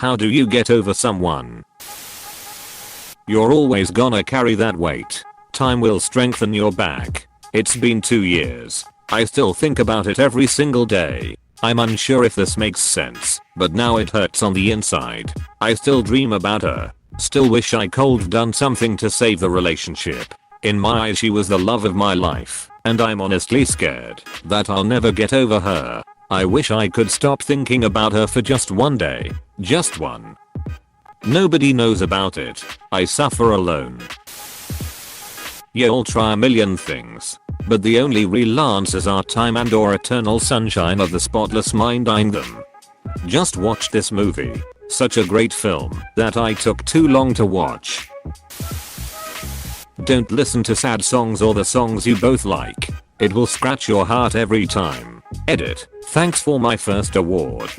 How do you get over someone? You're always gonna carry that weight. Time will strengthen your back. It's been 2 years. I still think about it every single day. I'm unsure if this makes sense, but now it hurts on the inside. I still dream about her. Still wish I could've done something to save the relationship. In my eyes she was the love of my life, and I'm honestly scared that I'll never get over her. I wish I could stop thinking about her for just one day. Just one. Nobody knows about it. I suffer alone. You'll try a million things, but the only real answers are time and or eternal sunshine of the spotless mind eyeing them. Just watch this movie. Such a great film that I took too long to watch. Don't listen to sad songs or the songs you both like. It will scratch your heart every time. Edit. Thanks for my first award.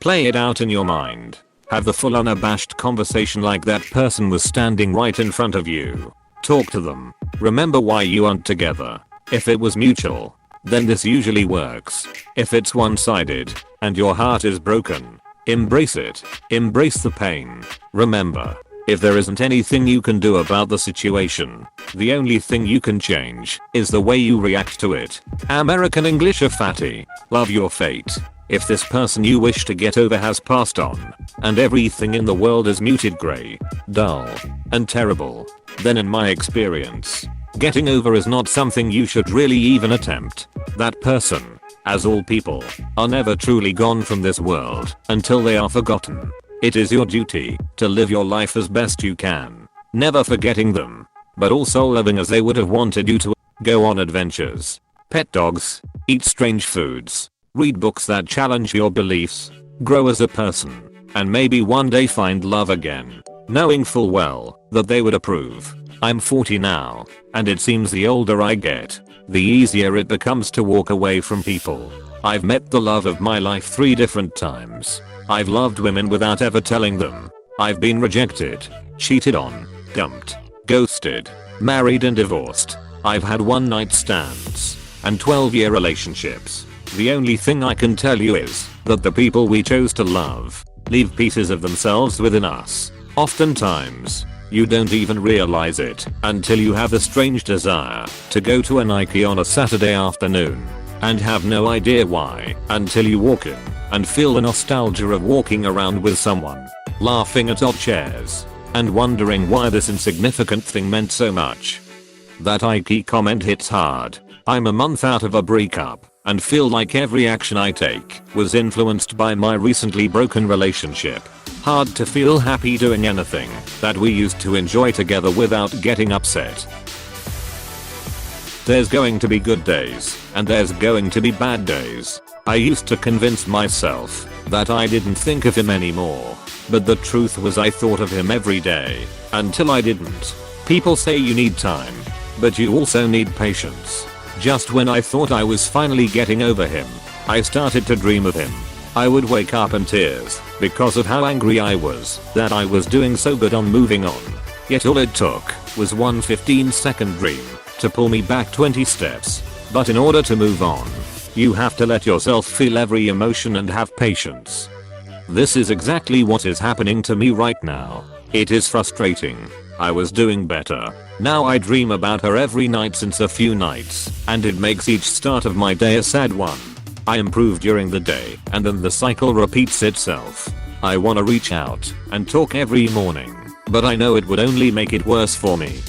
Play it out in your mind. Have the full unabashed conversation like that person was standing right in front of you. Talk to them. Remember why you aren't together. If it was mutual, then this usually works. If it's one-sided and your heart is broken, embrace it. Embrace the pain. Remember, if there isn't anything you can do about the situation, the only thing you can change is the way you react to it. American English of fatty. Love your fate. If this person you wish to get over has passed on, and everything in the world is muted grey, dull, and terrible, then in my experience, getting over is not something you should really even attempt. That person, as all people, are never truly gone from this world until they are forgotten. It is your duty to live your life as best you can, never forgetting them, but also living as they would have wanted you to. Go on adventures, pet dogs, eat strange foods, read books that challenge your beliefs, grow as a person, and maybe one day find love again, knowing full well that they would approve. I'm 40 now, and it seems the older I get, the easier it becomes to walk away from people. I've met the love of my life 3 different times. I've loved women without ever telling them. I've been rejected, cheated on, dumped, ghosted, married and divorced. I've had one-night stands and 12-year relationships. The only thing I can tell you is that the people we chose to love leave pieces of themselves within us. Oftentimes, you don't even realize it until you have a strange desire to go to a Nike on a Saturday afternoon and have no idea why until you walk in and feel the nostalgia of walking around with someone, laughing at odd chairs, and wondering why this insignificant thing meant so much. That Ike comment hits hard. I'm a month out of a breakup and feel like every action I take was influenced by my recently broken relationship. Hard to feel happy doing anything that we used to enjoy together without getting upset. There's going to be good days and there's going to be bad days. I used to convince myself that I didn't think of him anymore, but the truth was I thought of him every day until I didn't. People say you need time, but you also need patience. Just when I thought I was finally getting over him, I started to dream of him. I would wake up in tears because of how angry I was that I was doing so good on moving on. Yet all it took was one 15-second dream to pull me back 20 steps. But in order to move on, you have to let yourself feel every emotion and have patience. This is exactly what is happening to me right now. It is frustrating. I was doing better. Now I dream about her every night since a few nights, and it makes each start of my day a sad one. I improve during the day, and then the cycle repeats itself. I wanna reach out and talk every morning, but I know it would only make it worse for me.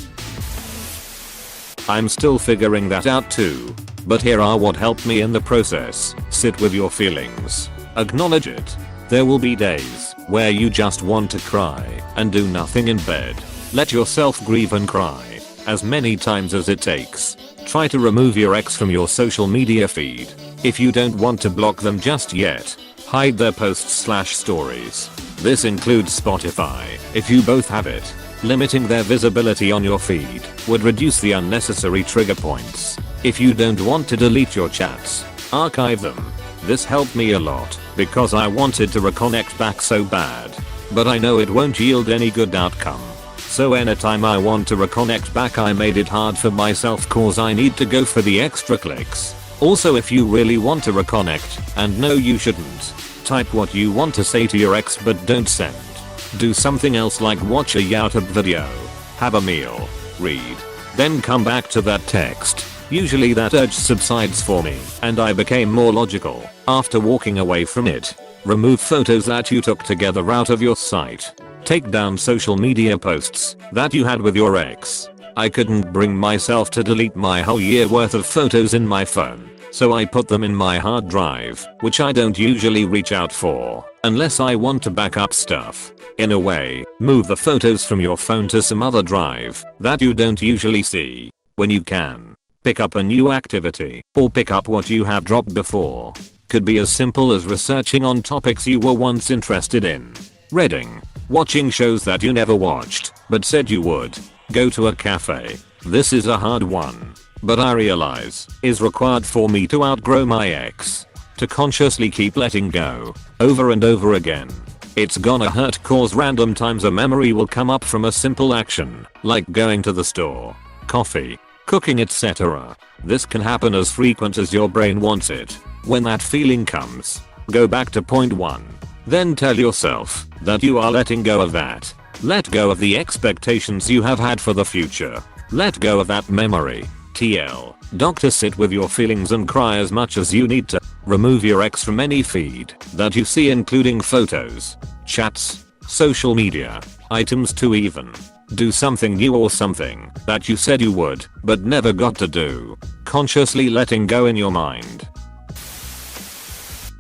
I'm still figuring that out too, but here are what helped me in the process. Sit with your feelings. Acknowledge it. There will be days where you just want to cry and do nothing in bed. Let yourself grieve and cry as many times as it takes. Try to remove your ex from your social media feed. If you don't want to block them just yet, hide their posts/stories. This includes Spotify, if you both have it. Limiting their visibility on your feed would reduce the unnecessary trigger points. If you don't want to delete your chats, archive them. This helped me a lot because I wanted to reconnect back so bad. But I know it won't yield any good outcome. So anytime I want to reconnect back I made it hard for myself cause I need to go for the extra clicks. Also if you really want to reconnect and know you shouldn't, Type what you want to say to your ex but don't send. Do something else like watch a YouTube video, have a meal, read, then come back to that text. Usually that urge subsides for me and I became more logical after walking away from it. Remove photos that you took together out of your sight. Take down social media posts that you had with your ex. I couldn't bring myself to delete my whole year worth of photos in my phone, so I put them in my hard drive, which I don't usually reach out for unless I want to back up stuff. In a way, move the photos from your phone to some other drive that you don't usually see. When you can, pick up a new activity or pick up what you have dropped before. Could be as simple as researching on topics you were once interested in. Reading. Watching shows that you never watched but said you would. Go to a cafe. This is a hard one, but I realize is required for me to outgrow my ex. To consciously keep letting go over and over again. It's gonna hurt cause random times a memory will come up from a simple action like going to the store, coffee, cooking, etc. This can happen as frequent as your brain wants it. When that feeling comes, go back to point 1. Then tell yourself that you are letting go of that. Let go of the expectations you have had for the future. Let go of that memory. TL. Doctor, sit with your feelings and cry as much as you need to. Remove your ex from any feed that you see, including photos, chats, social media, items too even. Do something new or something that you said you would but never got to do. Consciously letting go in your mind.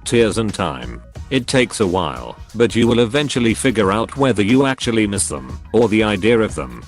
Tears and time. It takes a while, but you will eventually figure out whether you actually miss them or the idea of them.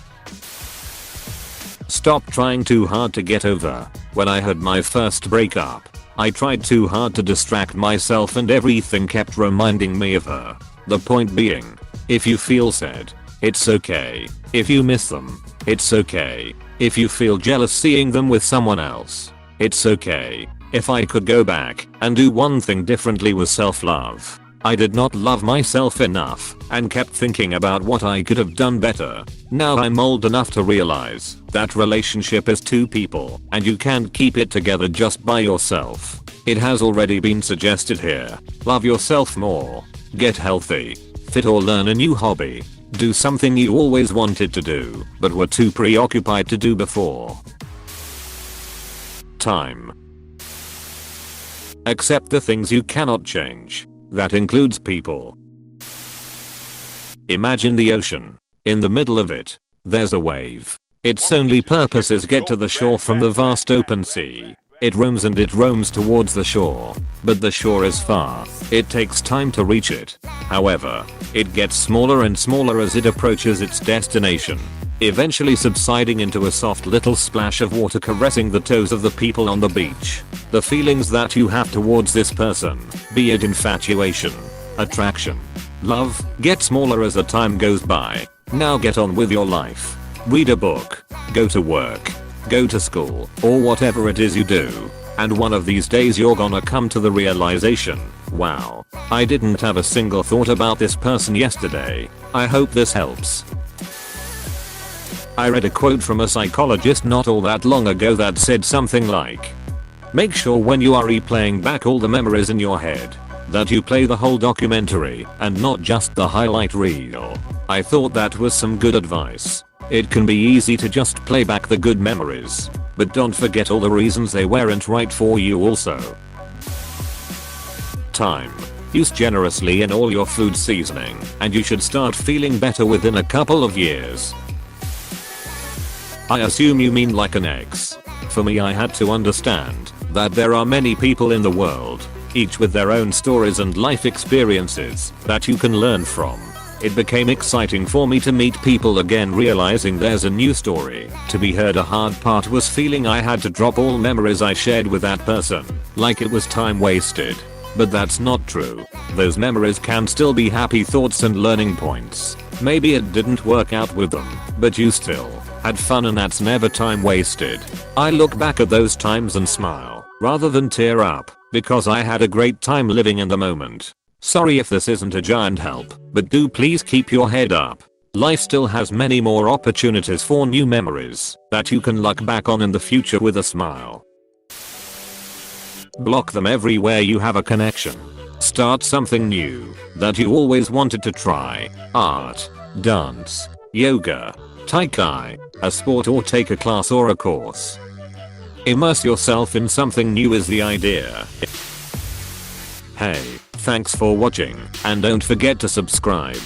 Stop trying too hard to get over. When I had my first breakup, I tried too hard to distract myself and everything kept reminding me of her. The point being, if you feel sad, it's okay. If you miss them, it's okay. If you feel jealous seeing them with someone else, it's okay. If I could go back and do one thing differently was self-love. I did not love myself enough and kept thinking about what I could have done better. Now I'm old enough to realize that relationship is two people and you can't keep it together just by yourself. It has already been suggested here. Love yourself more. Get healthy. Fit or learn a new hobby. Do something you always wanted to do but were too preoccupied to do before. Time. Accept the things you cannot change. That includes people. Imagine the ocean. In the middle of it, there's a wave. Its only purpose is get to the shore from the vast open sea. It roams and it roams towards the shore, but the shore is far. It takes time to reach it. However, it gets smaller and smaller as it approaches its destination, eventually subsiding into a soft little splash of water caressing the toes of the people on the beach. The feelings that you have towards this person, be it infatuation, attraction, love, get smaller as the time goes by. Now get on with your life. Read a book, go to work, go to school, or whatever it is you do. And one of these days you're gonna come to the realization, wow, I didn't have a single thought about this person yesterday. I hope this helps. I read a quote from a psychologist not all that long ago that said something like, make sure when you are replaying back all the memories in your head, that you play the whole documentary and not just the highlight reel. I thought that was some good advice. It can be easy to just play back the good memories, but don't forget all the reasons they weren't right for you also. Time. Use generously in all your food seasoning, and you should start feeling better within a couple of years. I assume you mean like an ex. For me, I had to understand that there are many people in the world, each with their own stories and life experiences that you can learn from. It became exciting for me to meet people again, realizing there's a new story to be heard. A hard part was feeling I had to drop all memories I shared with that person, like it was time wasted. But that's not true. Those memories can still be happy thoughts and learning points. Maybe it didn't work out with them, but you still had fun, and that's never time wasted. I look back at those times and smile rather than tear up because I had a great time living in the moment. Sorry if this isn't a giant help, but do please keep your head up. Life still has many more opportunities for new memories that you can look back on in the future with a smile. Block them everywhere you have a connection. Start something new that you always wanted to try. Art, dance, yoga, tai chi, a sport, or take a class or a course. Immerse yourself in something new is the idea. Hey, thanks for watching, and don't forget to subscribe.